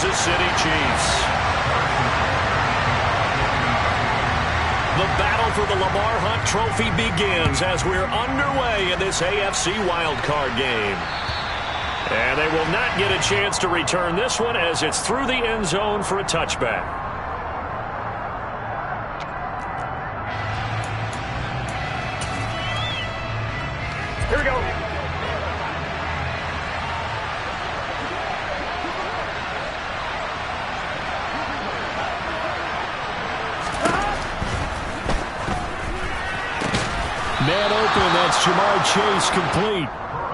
Kansas City Chiefs. The battle for the Lamar Hunt Trophy begins as we're underway in this AFC wildcard game. And they will not get a chance to return this one as it's through the end zone for a touchback. Here we go. Man open, that's Jamar Chase complete.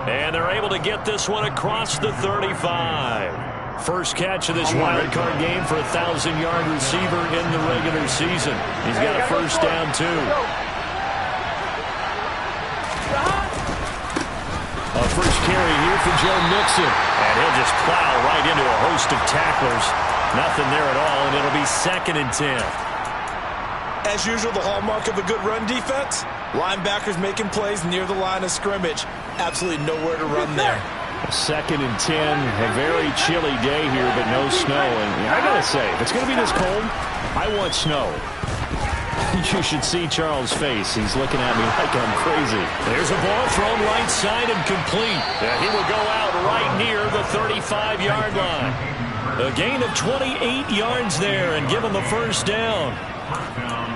And they're able to get this one across the 35. First catch of this wild card game for a 1,000-yard receiver in the regular season. He's got a first down, too. A first carry here for Joe Mixon. And he'll just plow right into a host of tacklers. Nothing there at all, and it'll be 2nd and 10. As usual, the hallmark of a good run defense, linebackers making plays near the line of scrimmage. Absolutely nowhere to run there. 2nd and 10, a very chilly day here, but no snow. And I gotta say, if it's gonna be this cold, I want snow. You should see Charles' face. He's looking at me like I'm crazy. There's a ball thrown right side and complete. He will go out right near the 35-yard line. A gain of 28 yards there and give him the first down.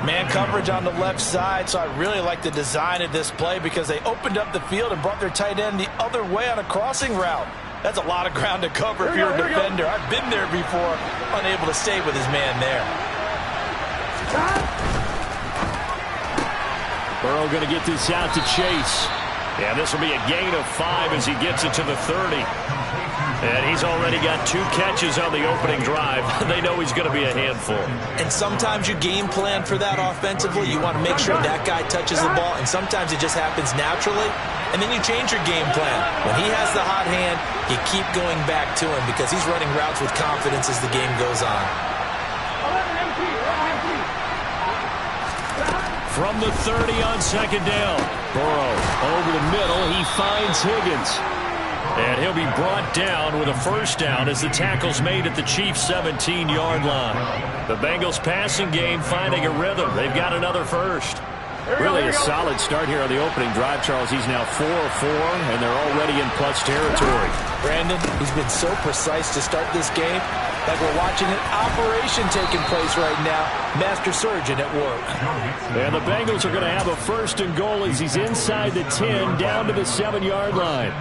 Man coverage on the left side, so I really like the design of this play because they opened up the field and brought their tight end the other way on a crossing route. That's a lot of ground to cover if you're a defender. I've been there before, unable to stay with his man there. Burrow going to get this out to Chase. Yeah, this will be a gain of 5 as he gets it to the 30. And he's already got 2 catches on the opening drive. They know he's going to be a handful. And sometimes you game plan for that offensively. You want to make sure that guy touches the ball, and sometimes it just happens naturally. And then you change your game plan. When he has the hot hand, you keep going back to him because he's running routes with confidence as the game goes on. From the 30 on 2nd down. Burrow over the middle. He finds Higgins. And he'll be brought down with a first down as the tackle's made at the Chiefs' 17-yard line. The Bengals passing game finding a rhythm. They've got another first. Really a solid start here on the opening drive, Charles. He's now 4 of 4, and they're already in plus territory. Brandon, he's been so precise to start this game that we're watching an operation taking place right now. Master surgeon at work. And the Bengals are going to have a first and goal as he's inside the 10 down to the 7-yard line.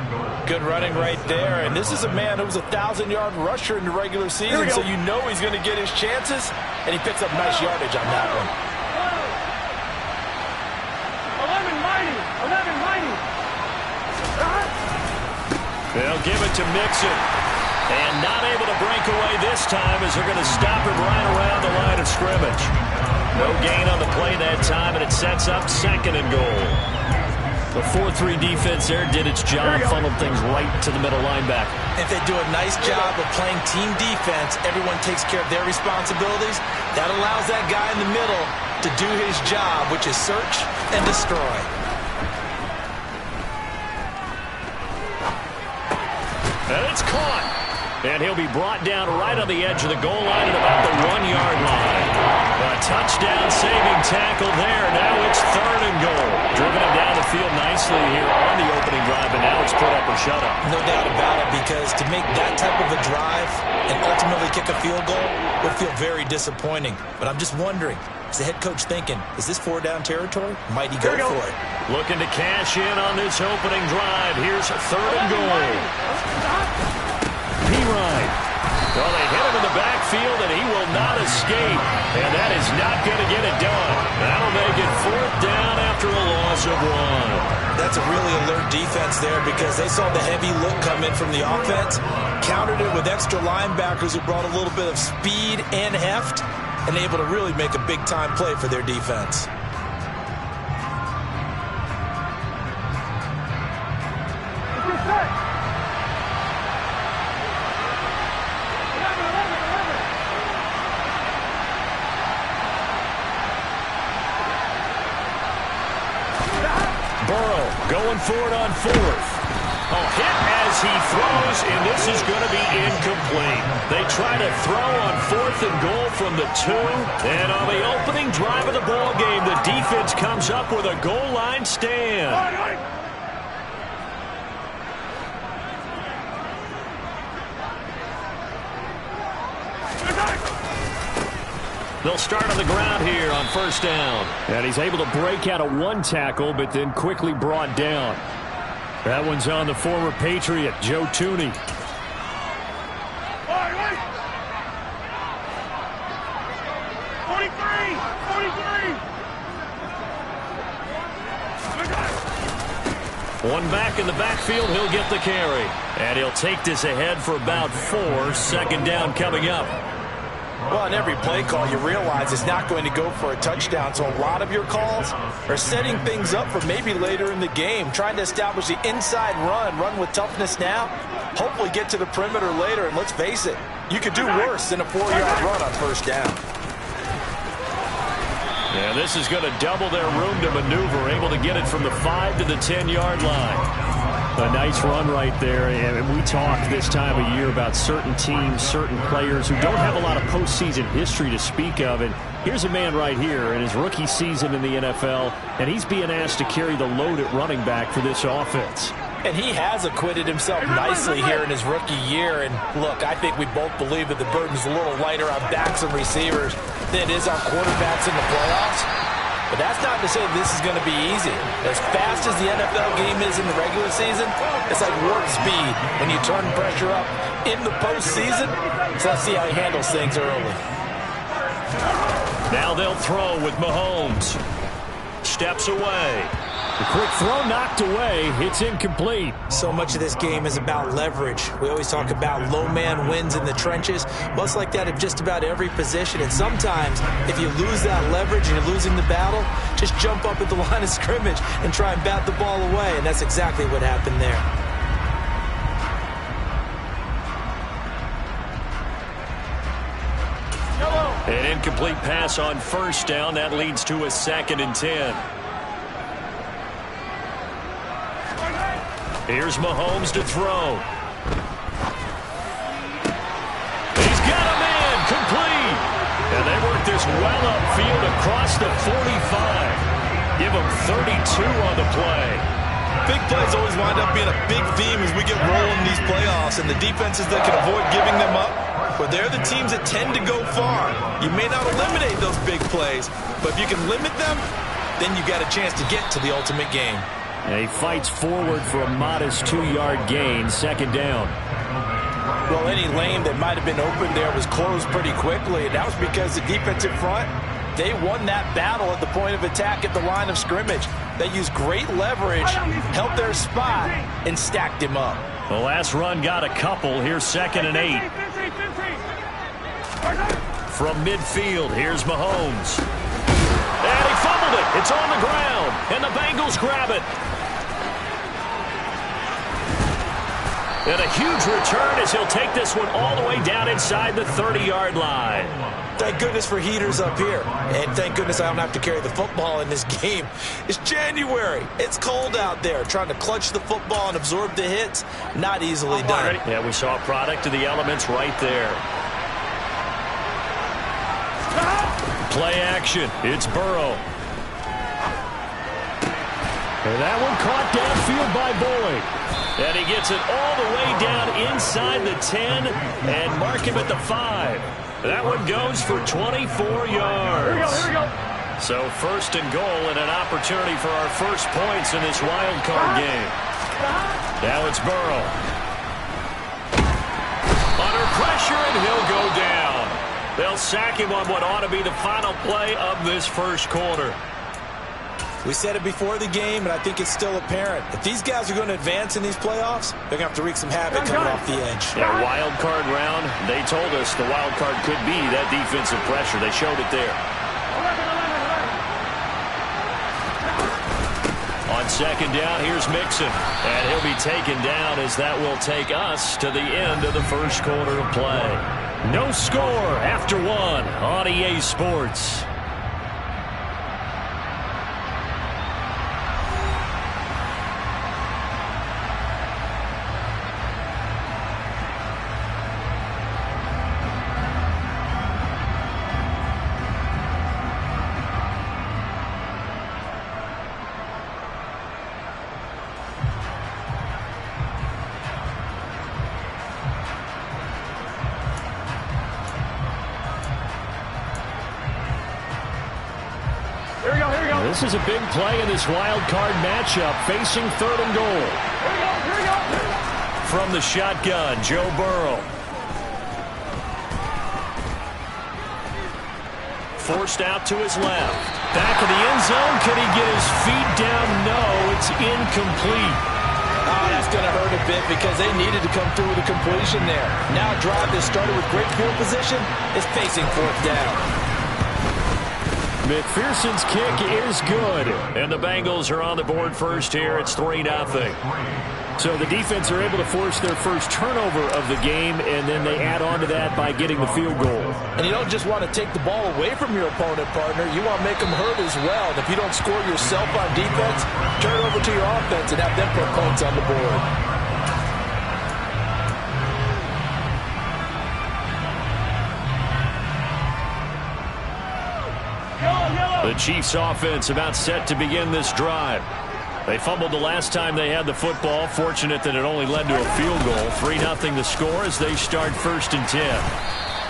Good running right there. And this is a man who was a 1,000-yard rusher in the regular season, so you know he's going to get his chances, and he picks up nice yardage on that one. 11 mighty. They'll give it to Mixon. And not able to break away this time as they're going to stop him right around the line of scrimmage. No gain on the play that time, and it sets up 2nd and goal. The 4-3 defense there did its job, funneled things right to the middle linebacker. If they do a nice job of playing team defense, everyone takes care of their responsibilities. That allows that guy in the middle to do his job, which is search and destroy. And it's caught. And he'll be brought down right on the edge of the goal line at about the 1-yard line. A touchdown-saving tackle there. Now it's 3rd and goal. Driven him down the field nicely here on the opening drive, and now it's put up or shut up. No doubt about it, because to make that type of a drive and ultimately kick a field goal would feel very disappointing. But I'm just wondering, is the head coach thinking, is this 4-down territory? Might he go for it? Looking to cash in on this opening drive. Here's 3rd and goal. P-Ryan. Well, they hit him in the backfield, and he will not escape. And that is not going to get it done. That'll make it 4th down after a loss of 1. That's a really alert defense there because they saw the heavy look come in from the offense, countered it with extra linebackers who brought a little bit of speed and heft, and able to really make a big-time play for their defense. Burrow going for it on 4th. Oh, hit as as he throws, and this is going to be incomplete. They try to throw on 4th and goal from the 2, and on the opening drive of the ball game, the defense comes up with a goal line stand. They'll start on the ground here on 1st down. And he's able to break out of 1 tackle, but then quickly brought down. That one's on the former Patriot, Joe Tooney. One back in the backfield, he'll get the carry. And he'll take this ahead for about 4. 2nd down coming up. Well, on every play call, you realize it's not going to go for a touchdown, so a lot of your calls are setting things up for maybe later in the game, trying to establish the inside run with toughness now, hopefully get to the perimeter later, and let's face it, you could do worse than a 4-yard run on 1st down. Yeah, this is going to double their room to maneuver, able to get it from the 5 to the 10-yard line. A nice run right there, and we talk this time of year about certain teams, certain players who don't have a lot of postseason history to speak of, and here's a man right here in his rookie season in the NFL, and he's being asked to carry the load at running back for this offense. And he has acquitted himself nicely here in his rookie year, and look, I think we both believe that the burden's a little lighter on backs and receivers than it is on quarterbacks in the playoffs. But that's not to say this is going to be easy. As fast as the NFL game is in the regular season, it's like warp speed when you turn pressure up in the postseason. So let's see how he handles things early. Now they'll throw with Mahomes. Steps away. The quick throw knocked away. It's incomplete. So much of this game is about leverage. We always talk about low man wins in the trenches. Well, it's like that at just about every position. And sometimes, if you lose that leverage and you're losing the battle, just jump up at the line of scrimmage and try and bat the ball away. And that's exactly what happened there. An incomplete pass on 1st down. That leads to a 2nd and 10. Here's Mahomes to throw. He's got a man, complete. And they work this well upfield across the 45. Give him 32 on the play. Big plays always wind up being a big theme as we get rolling in these playoffs, and the defenses that can avoid giving them up, but they're the teams that tend to go far. You may not eliminate those big plays, but if you can limit them, then you got a chance to get to the ultimate game. And he fights forward for a modest 2-yard gain, 2nd down. Well, any lane that might have been open there was closed pretty quickly, and that was because the defensive front, they won that battle at the point of attack at the line of scrimmage. They used great leverage, helped their spot, and stacked him up. The last run got a couple. Here's 2nd and 8. From midfield, here's Mahomes. And he fumbled it. It's on the ground, and the Bengals grab it. And a huge return as he'll take this one all the way down inside the 30-yard line. Thank goodness for heaters up here. And thank goodness I don't have to carry the football in this game. It's January. It's cold out there. Trying to clutch the football and absorb the hits, not easily done. Yeah, we saw a product of the elements right there. Play action. It's Burrow. And that one caught downfield by Boyd. And he gets it all the way down inside the 10 and mark him at the 5. That one goes for 24 yards. Here we go. So 1st and goal and an opportunity for our first points in this wild card game. Now it's Burrow. Under pressure, and he'll go down. They'll sack him on what ought to be the final play of this first quarter. We said it before the game, and I think it's still apparent. If these guys are going to advance in these playoffs, they're going to have to wreak some havoc coming off the edge. Yeah, wild card round, they told us the wild card could be that defensive pressure. They showed it there. On 2nd down, here's Mixon. And he'll be taken down as that will take us to the end of the first quarter of play. No score after 1 on EA Sports. This is a big play in this wild card matchup, facing 3rd and goal. Here we go. From the shotgun, Joe Burrow. Forced out to his left. Back in the end zone. Could he get his feet down? No, it's incomplete. Oh, that's going to hurt a bit because they needed to come through with a completion there. Now a drive that started with great field position is facing 4th down. McPherson's kick is good. And the Bengals are on the board first here. It's 3-0. So the defense are able to force their first turnover of the game, and then they add on to that by getting the field goal. And you don't just want to take the ball away from your opponent, partner. You want to make them hurt as well. And if you don't score yourself on defense, turn it over to your offense and have them put points on the board. The Chiefs offense about set to begin this drive. They fumbled the last time they had the football. Fortunate that it only led to a field goal. 3-0 the score as they start 1st and 10.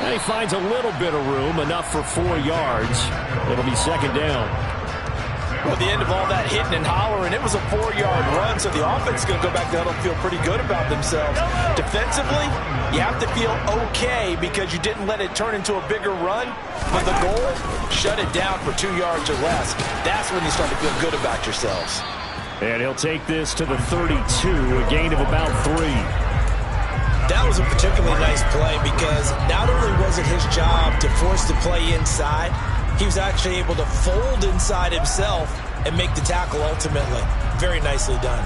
And he finds a little bit of room, enough for 4 yards. It'll be 2nd down. Well, at the end of all that hitting and hollering, it was a 4-yard run, so the offense is going to go back down and feel pretty good about themselves. Defensively, you have to feel okay because you didn't let it turn into a bigger run. But the goal, shut it down for 2 yards or less. That's when you start to feel good about yourselves. And he'll take this to the 32, a gain of about 3. That was a particularly nice play because not only was it his job to force the play inside, he was actually able to fold inside himself and make the tackle ultimately. Very nicely done.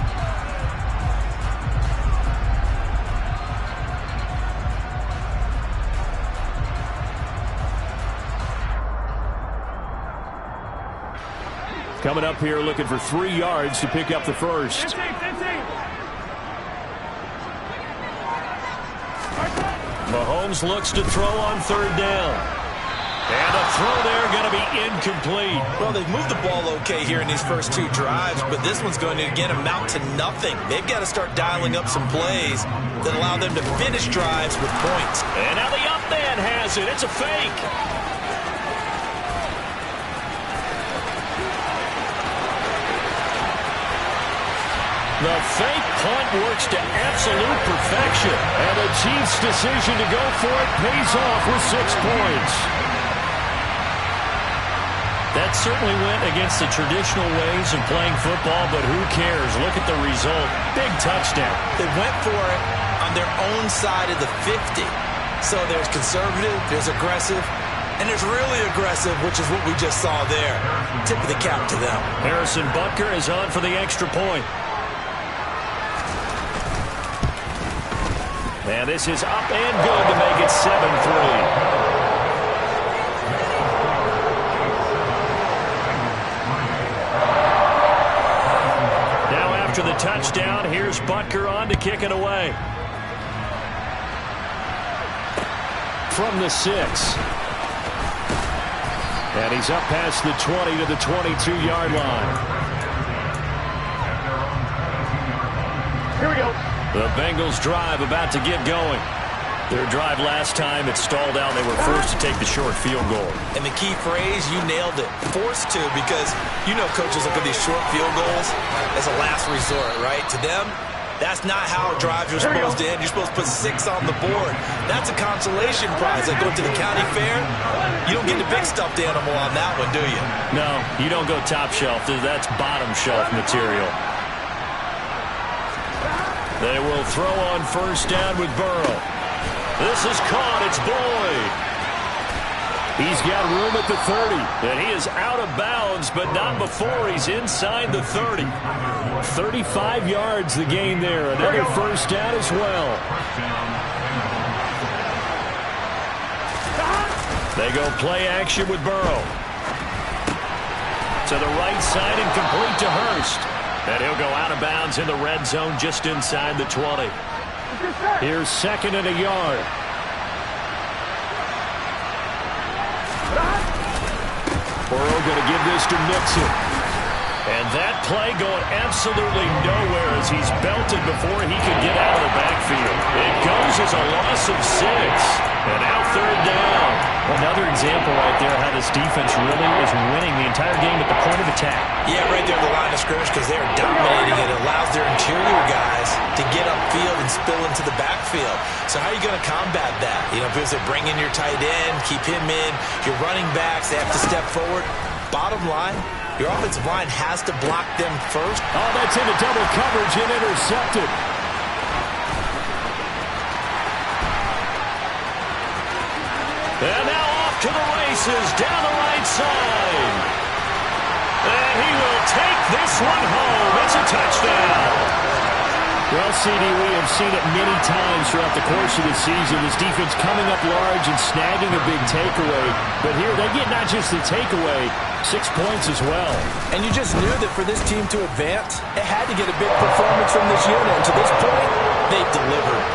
Coming up here looking for 3 yards to pick up the first. 15. Mahomes looks to throw on 3rd down. And the throw there going to be incomplete. Well, they've moved the ball okay here in these first 2 drives, but this one's going to, again, amount to nothing. They've got to start dialing up some plays that allow them to finish drives with points. And now the up man has it. It's a fake. The fake punt works to absolute perfection. And the Chiefs' decision to go for it pays off with 6 points. That certainly went against the traditional ways of playing football, but who cares? Look at the result. Big touchdown. They went for it on their own side of the 50. So there's conservative, there's aggressive, and there's really aggressive, which is what we just saw there. Tip of the cap to them. Harrison Butker is on for the extra point. And this is up and good to make it 7-3. After the touchdown, here's Butker on to kick it away. From the 6. And he's up past the 20 to the 22-yard line. Here we go. The Bengals drive about to get going. Their drive last time, it stalled out. They were forced to take the short field goal. And the key phrase, you nailed it. Forced to, because you know coaches look at these short field goals as a last resort, right? To them, that's not how drives are supposed to end. You're supposed to put 6 on the board. That's a consolation prize. Like going to the county fair, you don't get the big stuffed animal on that one, do you? No, you don't go top shelf. That's bottom shelf material. They will throw on 1st down with Burrow. This is caught. It's Boyd. He's got room at the 30. And he is out of bounds, but not before he's inside the 30. 35 yards the gain there. Another 1st down as well. They go play action with Burrow. To the right side and complete to Hurst. And he'll go out of bounds in the red zone just inside the 20. Here's 2nd and a yard. Burrow going to give this to Mixon. And that play going absolutely nowhere as he's belted before he could get out of the backfield. It goes as a loss of 6. And now 3rd down. Another example right there how the this defense really is winning the entire game at the point of attack. Yeah, right there at the line of scrimmage, because they're dominating it. It allows their interior guys to get upfield and spill into the backfield. So how are you going to combat that? You know, because they bring in your tight end, keep him in, your running backs, they have to step forward. Bottom line, your offensive line has to block them first. Oh, that's into double coverage and intercepted. And now off to the races down the right side. And he will take this one home. It's a touchdown. Well, CD, we have seen it many times throughout the course of the season. This defense coming up large and snagging a big takeaway. But here they get not just the takeaway, 6 points as well. And you just knew that for this team to advance, it had to get a big performance from this unit. And to this point, they've delivered.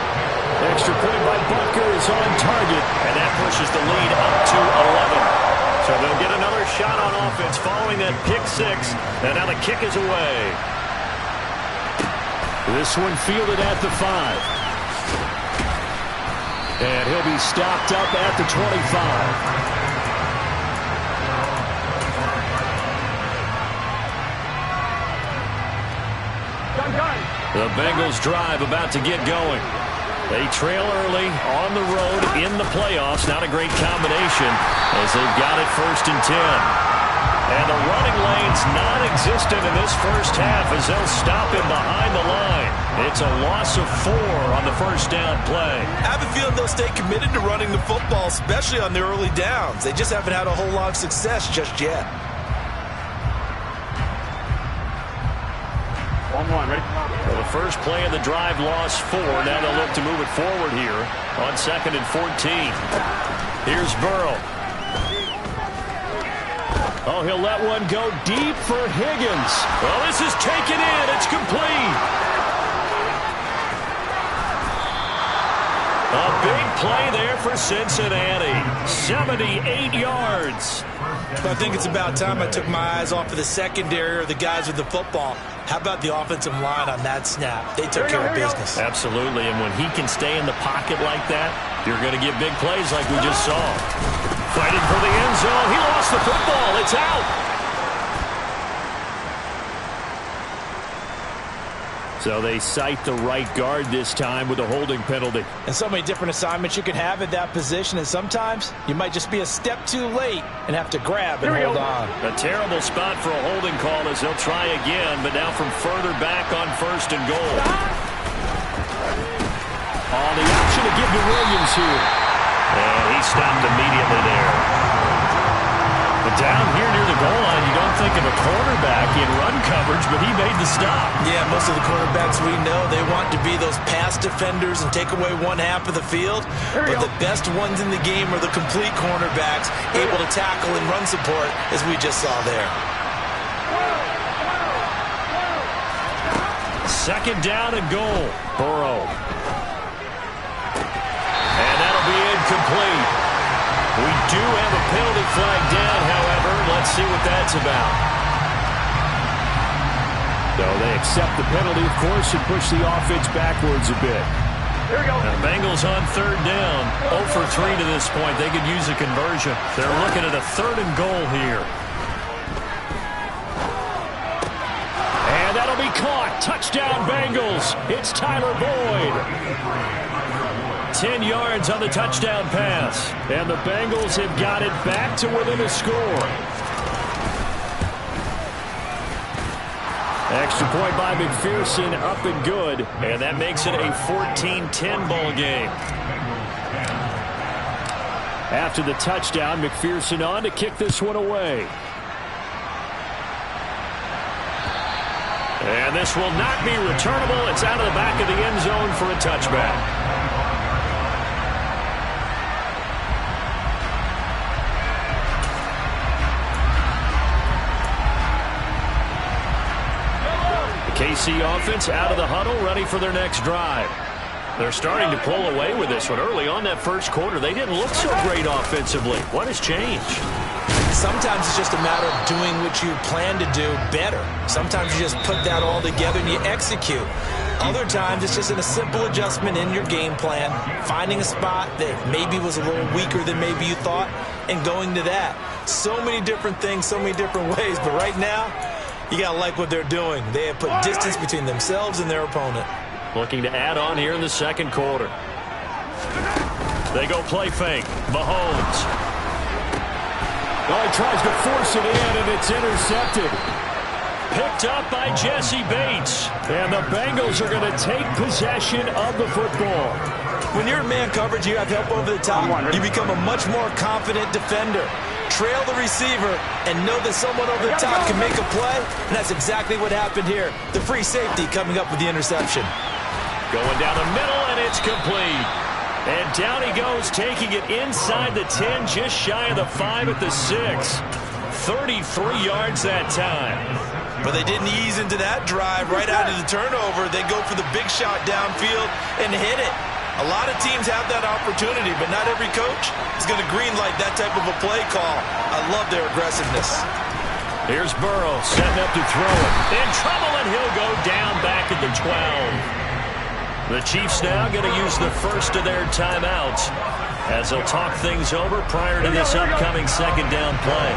Extra point by Butker is on target, and that pushes the lead up to 11. So they'll get another shot on offense following that pick six, and now the kick is away. This one fielded at the 5. And he'll be stopped up at the 25. The Bengals drive about to get going. They trail early on the road in the playoffs. Not a great combination as they've got it 1st and 10. And the running lane's non-existent in this first half as they'll stop him behind the line. It's a loss of 4 on the first down play. I have a feeling they'll stay committed to running the football, especially on the early downs. They just haven't had a whole lot of success just yet. 1-1, ready? Well, the first play of the drive lost 4. Now they'll look to move it forward here on 2nd and 14. Here's Burrow. Oh, he'll let one go deep for Higgins. Well, this is taken in. It's complete. A big play there for Cincinnati. 78 yards. I think it's about time I took my eyes off of the secondary or the guys with the football. How about the offensive line on that snap? They took care of business. Absolutely, and when he can stay in the pocket like that, you're going to get big plays like we just saw. Fighting for the end zone. He lost the football. It's out. So they cite the right guard this time with a holding penalty. And so many different assignments you can have at that position, and sometimes you might just be a step too late and have to grab and hold on. A terrible spot for a holding call as they'll try again, but now from further back on 1st and goal. Oh, the option to give to Williams here. And he stopped immediately there. But down here near the goal line, you don't think of a cornerback in run coverage, but he made the stop. Yeah, most of the cornerbacks we know, they want to be those pass defenders and take away one half of the field. But the best ones in the game are the complete cornerbacks, able to tackle and run support, as we just saw there. 2nd down and goal. Burrow. And that'll be incomplete. We do have a penalty flag down, however. Let's see what that's about. So they accept the penalty, of course, and push the offense backwards a bit. Here we go. Now, Bengals on 3rd down. 0 for 3 to this point. They could use a conversion. They're looking at a 3rd and goal here. And that'll be caught. Touchdown, Bengals. It's Tyler Boyd. 10 yards on the touchdown pass. And the Bengals have got it back to within a score. Extra point by McPherson, up and good. And that makes it a 14-10 ball game. After the touchdown, McPherson on to kick this one away. And this will not be returnable. It's out of the back of the end zone for a touchback. KC offense out of the huddle, ready for their next drive. They're starting to pull away with this one. Early on that first quarter, they didn't look so great offensively. What has changed? Sometimes it's just a matter of doing what you plan to do better. Sometimes you just put that all together and you execute. Other times, it's just a simple adjustment in your game plan, finding a spot that maybe was a little weaker than maybe you thought, and going to that. So many different things, so many different ways, but right now, you got to like what they're doing. They have put distance between themselves and their opponent. Looking to add on here in the second quarter. They go play fake. Mahomes. Oh, he tries to force it in, and it's intercepted. Picked up by Jesse Bates. And the Bengals are going to take possession of the football. When you're in man coverage, you have help over the top, you become a much more confident defender. Trail the receiver and know that someone over the top can make a play, and that's exactly what happened here. The free safety coming up with the interception. Going down the middle, and it's complete. And down he goes, taking it inside the 10, just shy of the 5 at the 6. 33 yards that time. But they didn't ease into that drive right out of the turnover. They go for the big shot downfield and hit it. A lot of teams have that opportunity, but not every coach is going to greenlight that type of a play call. I love their aggressiveness. Here's Burrow setting up to throw it. In trouble, and he'll go down back at the 12. The Chiefs now going to use the first of their timeouts as they'll talk things over prior to this upcoming second down play.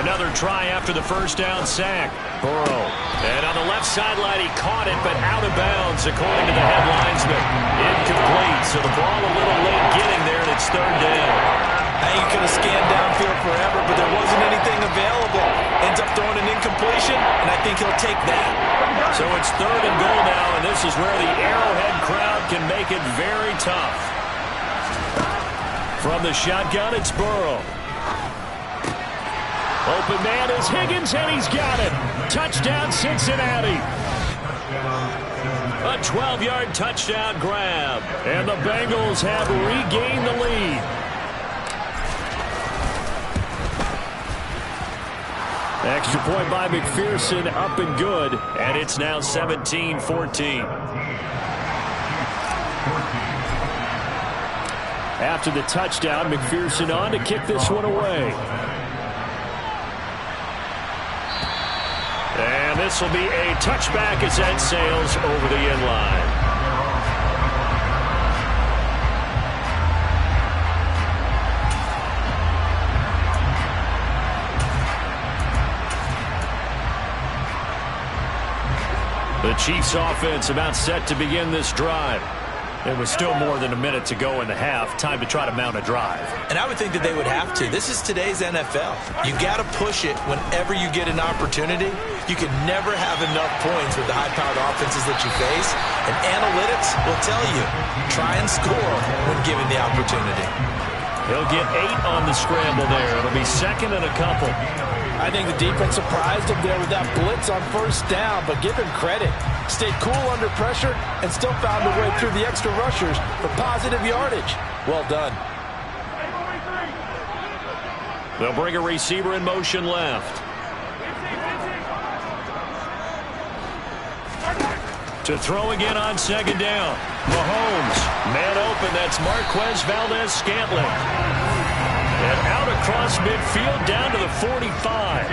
Another try after the first down sack. Burrow. And on the left sideline, he caught it, but out of bounds, according to the headlinesman. Incomplete, so the ball a little late getting there, and it's third down. I think he could have scanned downfield forever, but there wasn't anything available. Ends up throwing an incompletion, and I think he'll take that. So it's third and goal now, and this is where the Arrowhead crowd can make it very tough. From the shotgun, it's Burrow. Open man is Higgins, and he's got it. Touchdown, Cincinnati. A 12-yard touchdown grab. And the Bengals have regained the lead. Extra point by McPherson, up and good. And it's now 17-14. After the touchdown, McPherson on to kick this one away. And this will be a touchback as that sails over the end line. The Chiefs offense about set to begin this drive. There was still more than a minute to go in the half. Time to try to mount a drive. And I would think that they would have to. This is today's NFL. You got to push it whenever you get an opportunity. You can never have enough points with the high-powered offenses that you face. And analytics will tell you, try and score when given the opportunity. He'll get 8 on the scramble there. It'll be second and a couple. I think the defense surprised him there with that blitz on first down, but give him credit. Stayed cool under pressure and still found a way through the extra rushers for positive yardage. Well done. They'll bring a receiver in motion left. To throw again on second down. Mahomes, man open, that's Marquez Valdez-Scantling. And out across midfield down to the 45.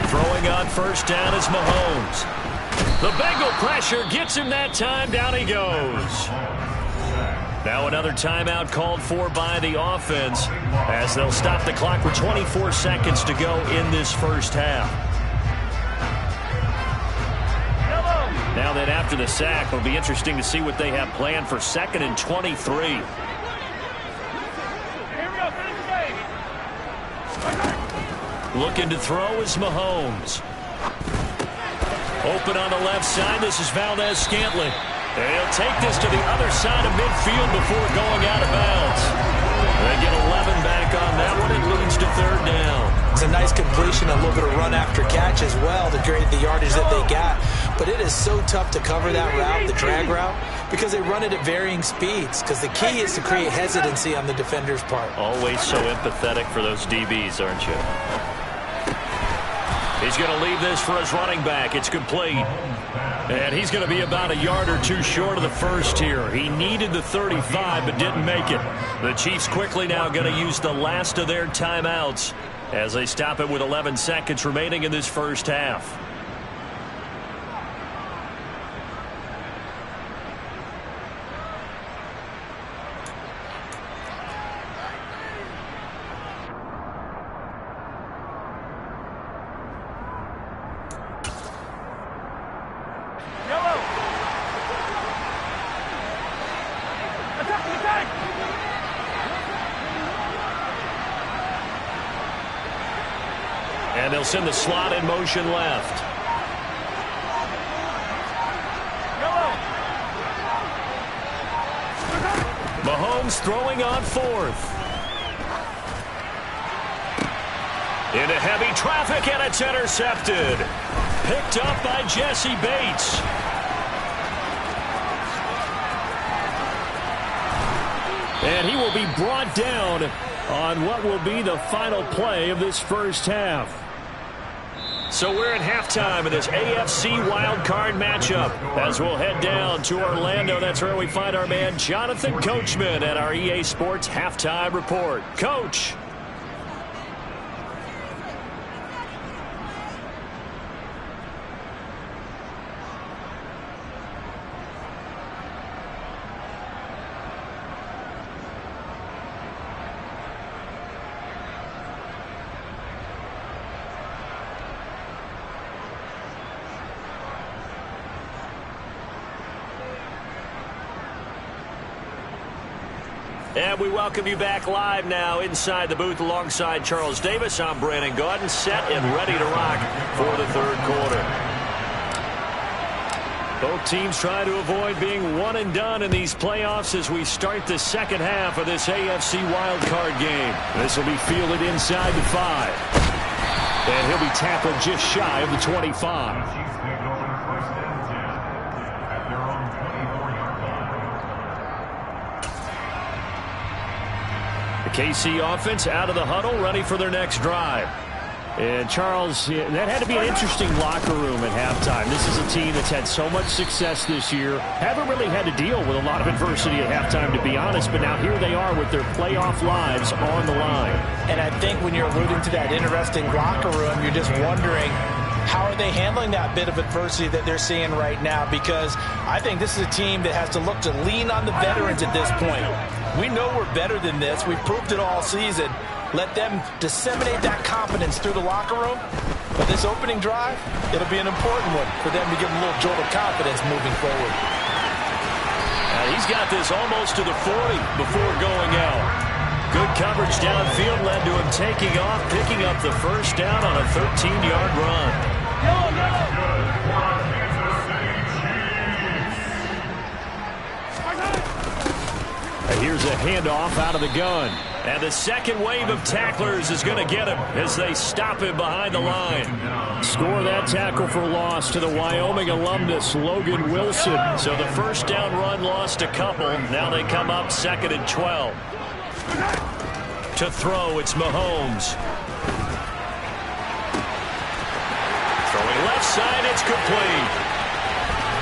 Throwing on first down is Mahomes. The Bengal pressure gets him that time. Down he goes. Now another timeout called for by the offense as they'll stop the clock with 24 seconds to go in this first half. Now that after the sack, it'll be interesting to see what they have planned for second and 23. Looking to throw is Mahomes. Open on the left side. This is Valdez-Scantling. And he'll take this to the other side of midfield before going out of bounds. They get 11 back on that one. It leads to third down. It's a nice completion, a little bit of run after catch as well to create the yardage that they got. But it is so tough to cover that route, the drag route, because they run it at varying speeds. Because the key is to create hesitancy on the defender's part. Always so empathetic for those DBs, aren't you? He's going to leave this for his running back. It's complete. And he's going to be about a yard or two short of the first here. He needed the 35 but didn't make it. The Chiefs quickly now going to use the last of their timeouts as they stop it with 11 seconds remaining in this first half. And they'll send the slot in motion left. Mahomes throwing on fourth. Into heavy traffic, and it's intercepted. Picked up by Jesse Bates. And he will be brought down on what will be the final play of this first half. So we're at halftime of this AFC wildcard matchup as we'll head down to Orlando. That's where we find our man Jonathan Coachman at our EA Sports Halftime Report. Coach. And we welcome you back live now inside the booth alongside Charles Davis. I'm Brandon Gaudin, set and ready to rock for the third quarter. Both teams trying to avoid being one and done in these playoffs as we start the second half of this AFC wildcard game. This will be fielded inside the 5. And he'll be tackled just shy of the 25. The KC offense out of the huddle, ready for their next drive. And Charles, that had to be an interesting locker room at halftime. This is a team that's had so much success this year. Haven't really had to deal with a lot of adversity at halftime, to be honest. But now here they are with their playoff lives on the line. And I think when you're alluding to that interesting locker room, you're just wondering, how are they handling that bit of adversity that they're seeing right now? Because I think this is a team that has to look to lean on the veterans at this point. We know we're better than this. We've proved it all season. Let them disseminate that confidence through the locker room. But this opening drive, it'll be an important one for them to give them a little jolt of confidence moving forward. He's got this almost to the 40 before going out. Good coverage downfield led to him taking off, picking up the first down on a 13-yard run. Here's a handoff out of the gun. And the second wave of tacklers is going to get him as they stop him behind the line. Score that tackle for loss to the Wyoming alumnus, Logan Wilson. So the first down run lost a couple. Now they come up 2nd and 12. To throw, it's Mahomes. Throwing left side, it's complete.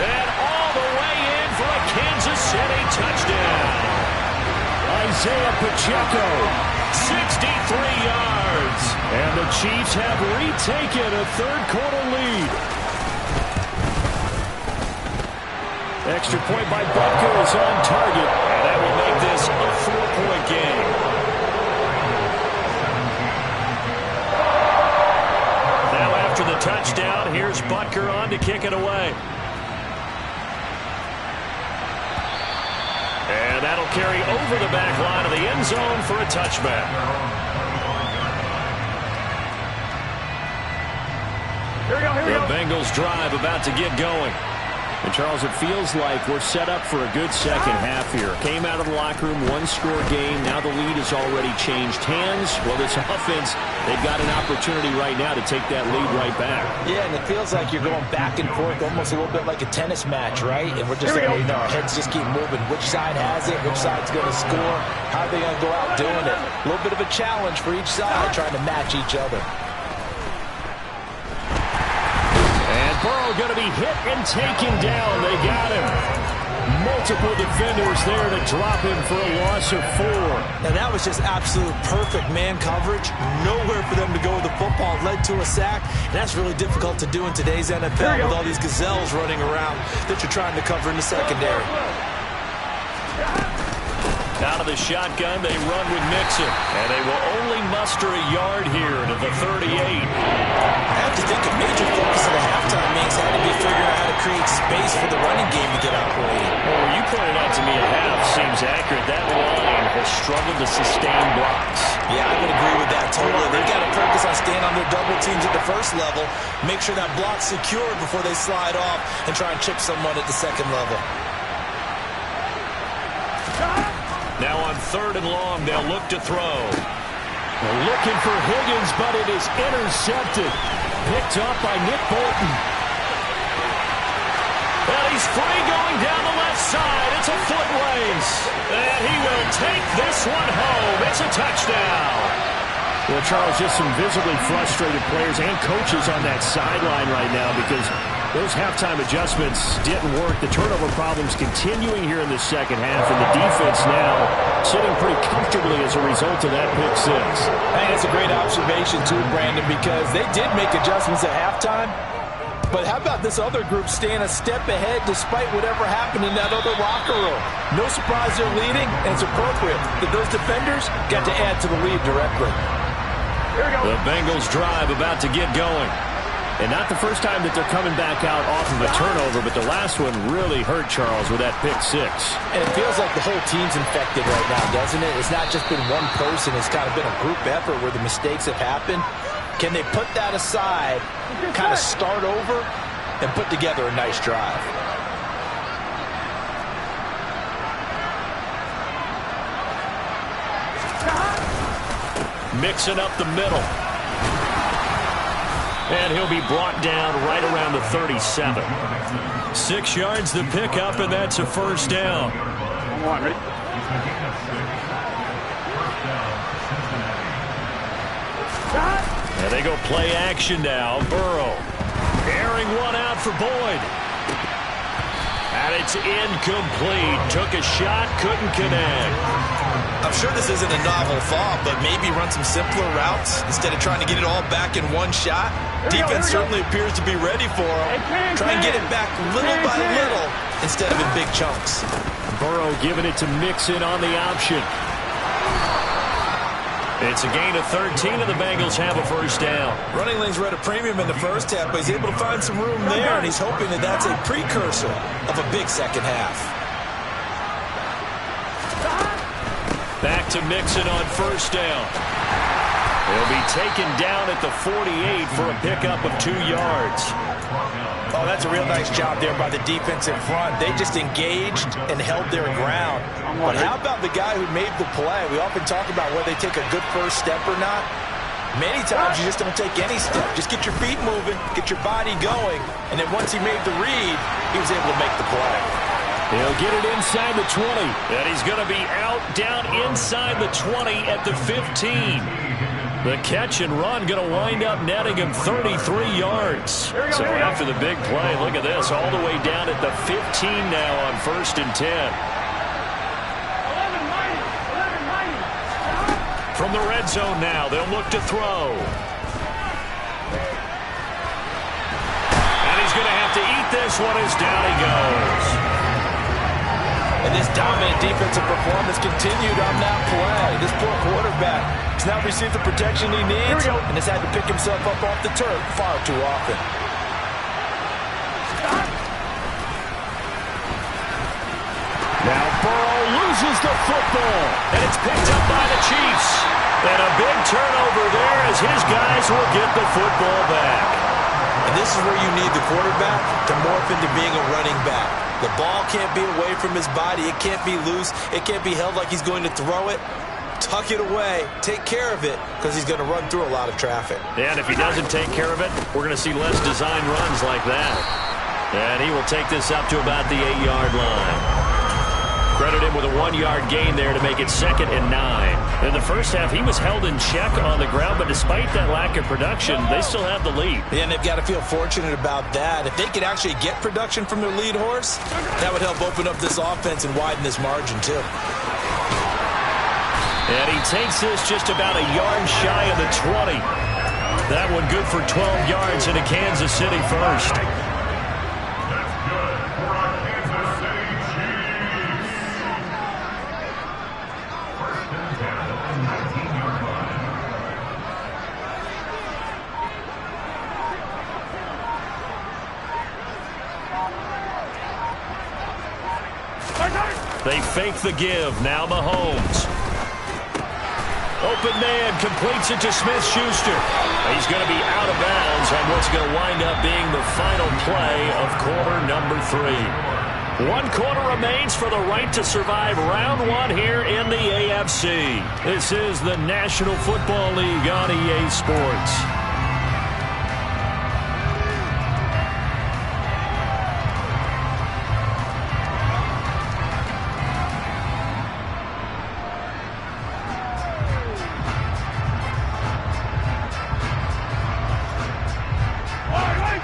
And all the way in for a Kansas City touchdown. Isaiah Pacheco, 63 yards. And the Chiefs have retaken a third-quarter lead. Extra point by Butker is on target. And that will make this a 4-point game. Now after the touchdown, here's Butker on to kick it away. And that'll carry over the back line of the end zone for a touchback. Here we go, here we go. The Bengals drive about to get going. And, Charles, it feels like we're set up for a good second half here. Came out of the locker room, one-score game. Now the lead has already changed hands. Well, this offense, they've got an opportunity right now to take that lead right back. Yeah, and it feels like you're going back and forth almost a little bit like a tennis match, right? And we're just letting you know, our heads just keep moving. Which side has it? Which side's going to score? How are they going to go out doing it? A little bit of a challenge for each side trying to match each other. Burrow going to be hit and taken down. They got him. Multiple defenders there to drop him for a loss of 4. And that was just absolute perfect man coverage. Nowhere for them to go with the football. Led to a sack. And that's really difficult to do in today's NFL with all these gazelles running around that you're trying to cover in the secondary. Out of the shotgun, they run with Mixon. And they will only muster a yard here to the 38. I have to think a major focus of the halftime means had to be figuring out how to create space for the running game to get operating. Well, you pointed out to me a half seems accurate. That line has struggled to sustain blocks. Yeah, I would agree with that totally. They've got to focus on staying on their double teams at the first level, make sure that block's secured before they slide off and try and chip someone at the second level. Now on 3rd and long, they'll look to throw. They're looking for Higgins, but it is intercepted. Picked up by Nick Bolton. And he's free going down the left side. It's a foot race. And he will take this one home. It's a touchdown. Well, Charles, just some visibly frustrated players and coaches on that sideline right now because those halftime adjustments didn't work. The turnover problems continuing here in the second half, and the defense now sitting pretty comfortably as a result of that pick 6. I think it's a great observation, too, Brandon, because they did make adjustments at halftime. But how about this other group staying a step ahead despite whatever happened in that other locker room? No surprise they're leading, and it's appropriate that those defenders got to add to the lead directly. The Bengals drive about to get going. And not the first time that they're coming back out off of a turnover, but the last one really hurt Charles with that pick 6. And it feels like the whole team's infected right now, doesn't it? It's not just been one person. It's kind of been a group effort where the mistakes have happened. Can they put that aside, kind of start over, and put together a nice drive? Mixing up the middle. And he'll be brought down right around the 37. 6 yards the pickup, and that's a first down. Come on, ready? And they go play action now. Burrow airing one out for Boyd. And it's incomplete. Took a shot, couldn't connect. I'm sure this isn't a novel thought, but maybe run some simpler routes instead of trying to get it all back in one shot. Defense certainly appears to be ready for him. Try and get it back little by little instead of in big chunks. Burrow giving it to Mixon on the option. It's a gain of 13, and the Bengals have a first down. Running lanes were at a premium in the first half, but he's able to find some room there, and he's hoping that that's a precursor of a big second half. Back to Mixon on first down. He'll be taken down at the 48 for a pickup of 2 yards. Oh, that's a real nice job there by the defense in front. They just engaged and held their ground. But how about the guy who made the play? We often talk about whether they take a good first step or not. Many times you just don't take any step. Just get your feet moving, get your body going, and then once he made the read, he was able to make the play. He'll get it inside the 20. And he's going to be out down inside the 20 at the 15. The catch and run going to wind up netting him 33 yards. So after the big play, look at this, all the way down at the 15 now on 1st and 10. From the red zone now, they'll look to throw. And he's going to have to eat this one as down he goes. And this dominant defensive performance continued on that play. This poor quarterback has now received the protection he needs and has had to pick himself up off the turf far too often. Now Burrow loses the football, and it's picked up by the Chiefs. And a big turnover there as his guys will get the football back. And this is where you need the quarterback to morph into being a running back. The ball can't be away from his body. It can't be loose. It can't be held like he's going to throw it. Tuck it away. Take care of it because he's going to run through a lot of traffic. And if he doesn't take care of it, we're going to see less design runs like that. And he will take this up to about the 8-yard line. Credit him with a 1-yard gain there to make it 2nd and 9. In the first half, he was held in check on the ground, but despite that lack of production, they still have the lead. Yeah, and they've got to feel fortunate about that. If they could actually get production from their lead horse, that would help open up this offense and widen this margin, too. And he takes this just about a yard shy of the 20. That one good for 12 yards into Kansas City first. They fake the give. Now Mahomes. Open man completes it to Smith-Schuster. He's going to be out of bounds on what's going to wind up being the final play of quarter number 3. 1 quarter remains for the right to survive round 1 here in the AFC. This is the National Football League on EA Sports.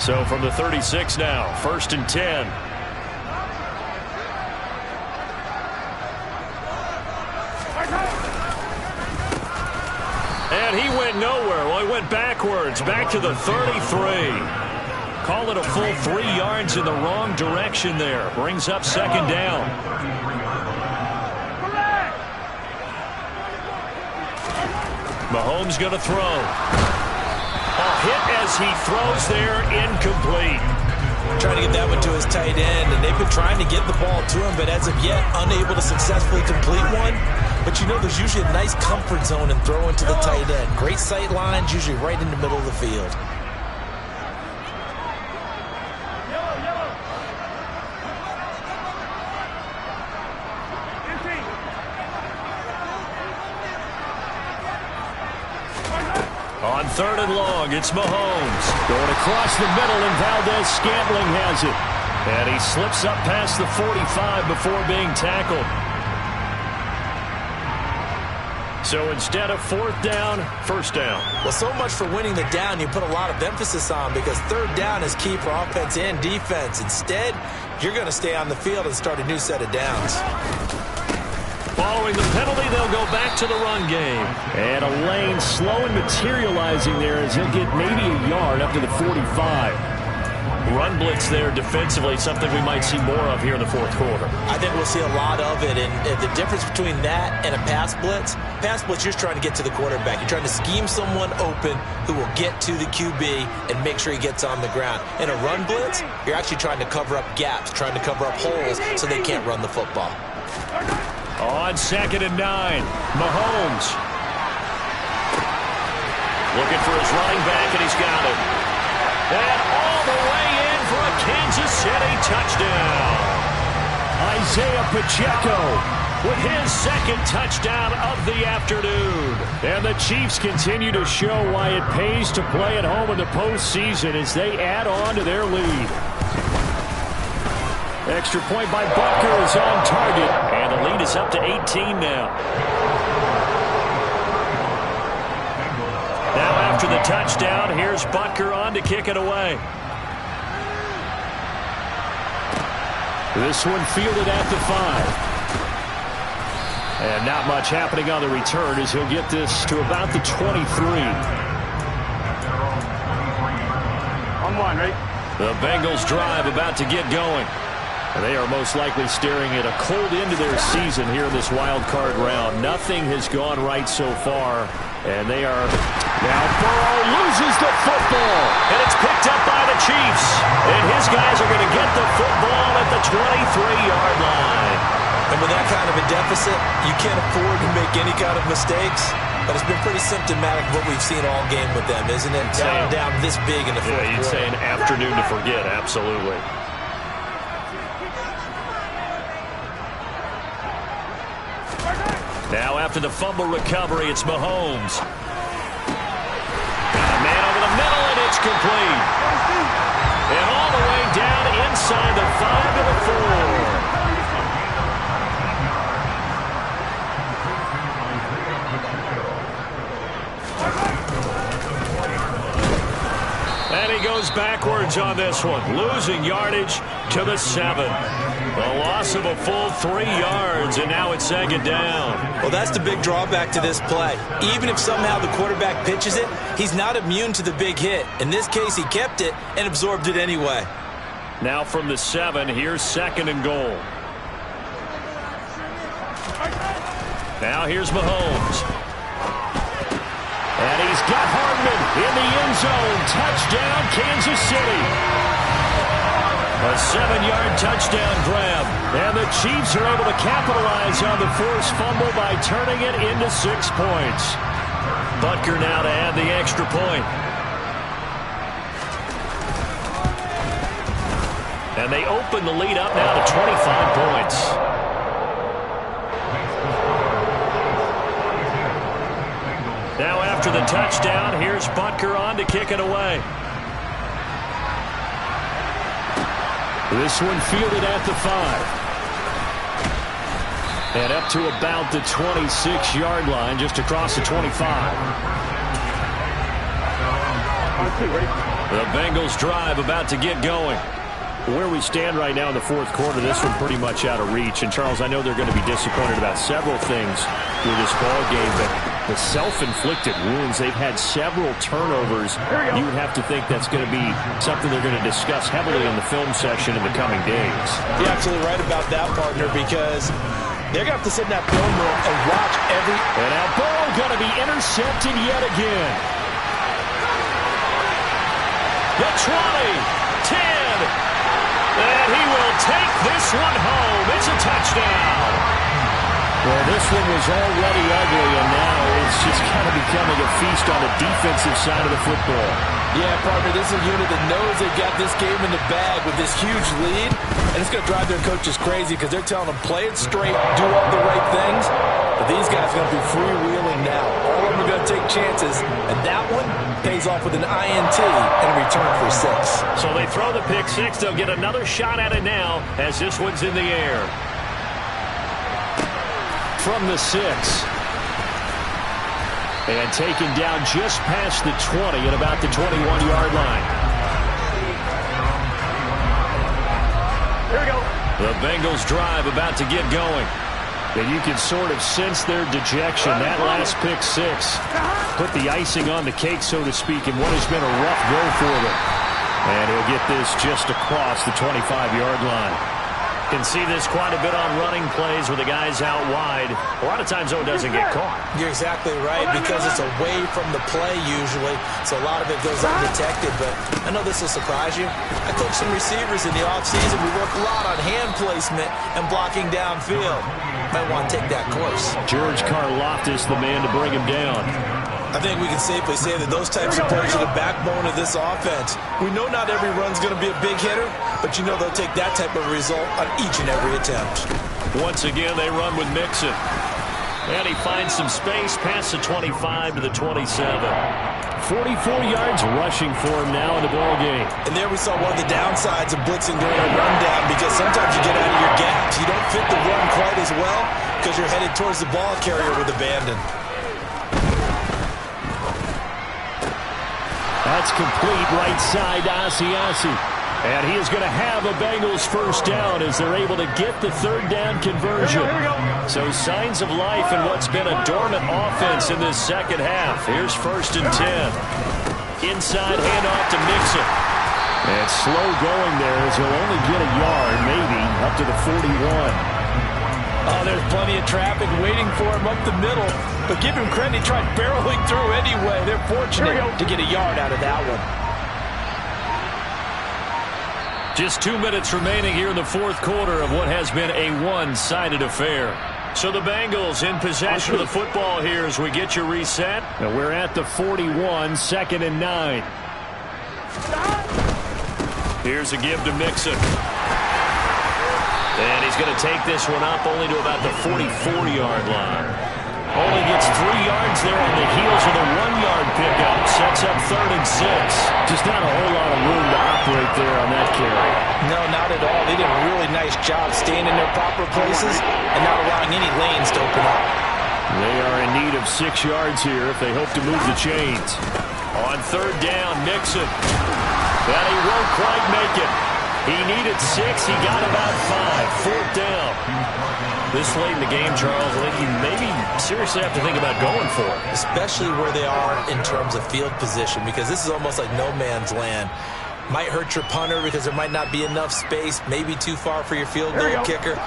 So from the 36 now, 1st and 10. And he went nowhere. Well, he went backwards, back to the 33. Call it a full 3 yards in the wrong direction there. Brings up 2nd down. Mahomes going to throw. A hit as he throws there, incomplete. Trying to get that one to his tight end, and they've been trying to get the ball to him, but as of yet, unable to successfully complete one. But you know, there's usually a nice comfort zone in throwing to the tight end. Great sight lines, usually right in the middle of the field. On 3rd and long, it's Mahomes. Going across the middle, and Valdez-Scantling has it. And he slips up past the 45 before being tackled. So instead of 4th down, 1st down. Well, so much for winning the down you put a lot of emphasis on, because 3rd down is key for offense and defense. Instead, you're going to stay on the field and start a new set of downs. Following the penalty, they'll go back to the run game. And a lane slow and materializing there as he'll get maybe a yard up to the 45. Run blitz there defensively, something we might see more of here in the 4th quarter. I think we'll see a lot of it, and the difference between that and a pass blitz, you're just trying to get to the quarterback. You're trying to scheme someone open who will get to the QB and make sure he gets on the ground. In a run blitz, you're actually trying to cover up gaps, trying to cover up holes so they can't run the football. On 2nd and 9, Mahomes. Looking for his running back, and he's got it. And all the way in for a Kansas City touchdown. Isaiah Pacheco with his 2nd touchdown of the afternoon. And the Chiefs continue to show why it pays to play at home in the postseason as they add on to their lead. Extra point by Butker is on target, and the lead is up to 18 now. Now after the touchdown, here's Butker on to kick it away. This one fielded at the 5. And not much happening on the return as he'll get this to about the 23. On 1, right? The Bengals drive about to get going. They are most likely staring at a cold end to their season here in this wild card round. Nothing has gone right so far, and they are now. Burrow loses the football, and it's picked up by the Chiefs. And his guys are going to get the football at the 23-yard line. And with that kind of a deficit, you can't afford to make any kind of mistakes. But it's been pretty symptomatic of what we've seen all game with them, isn't it? Down this big in the fourth quarter. You'd say an afternoon to forget, absolutely. Now after the fumble recovery, it's Mahomes. Got a man over the middle, and it's complete. And all the way down inside the 5 to the 4. And he goes backwards on this one, losing yardage to the 7. A loss of a full 3 yards, and now it's 2nd down. Well, that's the big drawback to this play. Even if somehow the quarterback pitches it, he's not immune to the big hit. In this case, he kept it and absorbed it anyway. Now from the 7, here's 2nd and goal. Now here's Mahomes. And he's got Hardman in the end zone. Touchdown, Kansas City. A 7-yard touchdown grab. And the Chiefs are able to capitalize on the forced fumble by turning it into 6 points. Butker now to add the extra point. And they open the lead up now to 25 points. Now after the touchdown, here's Butker on to kick it away. This one fielded at the 5. And up to about the 26-yard line, just across the 25. The Bengals drive about to get going. Where we stand right now in the 4th quarter, this one pretty much out of reach. And, Charles, I know they're going to be disappointed about several things with this ball game, but the self-inflicted wounds, they've had several turnovers. You would have to think that's going to be something they're going to discuss heavily in the film session in the coming days. You're absolutely right about that, partner, because they're going to have to sit in that film room and watch every... And now Burrow going to be intercepted yet again. The 20, 10... And he will take this one home. It's a touchdown. Well, this one was already ugly, and now it's just kind of becoming a feast on the defensive side of the football. Yeah, partner, this is a unit that knows they've got this game in the bag with this huge lead, and it's going to drive their coaches crazy because they're telling them, play it straight, do all the right things. But these guys are going to be freewheeling now. All of them are going to take chances, and that one pays off with an INT in return for 6. So they throw the pick 6. They'll get another shot at it now as this one's in the air. From the 6. And taken down just past the 20 at about the 21-yard line. Here we go. The Bengals drive about to get going. And you can sort of sense their dejection. That last pick 6 put the icing on the cake, so to speak, in what has been a rough go for them. And he'll get this just across the 25-yard line. Can see this quite a bit on running plays with the guys out wide. A lot of times, though, it doesn't get caught. You're exactly right, because it's away from the play usually, so a lot of it goes undetected. But I know this will surprise you. I coach some receivers in the offseason. We work a lot on hand placement and blocking downfield. Might want to take that course. George Karlaftis, the man to bring him down. I think we can safely say that those types of plays are the backbone of this offense. We know not every run's going to be a big hitter, but you know they'll take that type of result on each and every attempt. Once again, they run with Mixon. And he finds some space past the 25 to the 27. 44 yards rushing for him now in the ball game. And there we saw one of the downsides of blitzing during a rundown, because sometimes you get out of your gaps. You don't fit the run quite as well because you're headed towards the ball carrier with abandon. That's complete right side to Asiasi. And he is going to have a Bengals first down as they're able to get the 3rd down conversion. Here we go. So signs of life in what's been a dormant offense in this second half. Here's 1st and 10. Inside handoff to Mixon. And slow going there as he'll only get a yard, maybe, up to the 41. Oh, there's plenty of traffic waiting for him up the middle. But give him credit, he tried barreling through anyway. They're fortunate to get a yard out of that one. Just 2 minutes remaining here in the 4th quarter of what has been a one-sided affair. So the Bengals in possession of the football here as we get you reset. And we're at the 41, 2nd and 9. Here's a give to Mixon. And he's going to take this one up only to about the 44-yard line. Only gets 3 yards there on the heels of the 1-yard pickup. Sets up 3rd and 6. Just not a whole lot of room to operate there on that carry. No, not at all. They did a really nice job staying in their proper places and not allowing any lanes to open up. They are in need of 6 yards here if they hope to move the chains. On third down, Nixon. And he won't quite make it. He needed 6. He got about 5. Fourth down. This late in the game, Charles, I think you maybe seriously have to think about going for it. Especially where they are in terms of field position, because this is almost like no man's land. Might hurt your punter because there might not be enough space, maybe too far for your field goal kicker.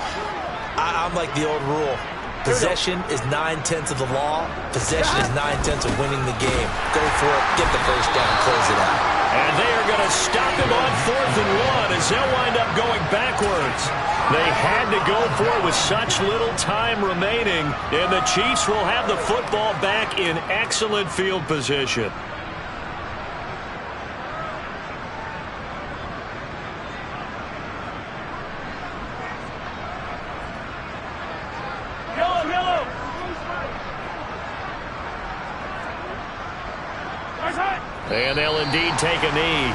I'm like the old rule. Possession is 9/10 of the law. Possession is 9/10 of winning the game. Go for it, get the first down, close it out. And they are going to stop him on 4th and 1 as they'll wind up going backwards. They had to go for it with such little time remaining, and the Chiefs will have the football back in excellent field position. And they'll indeed take a knee.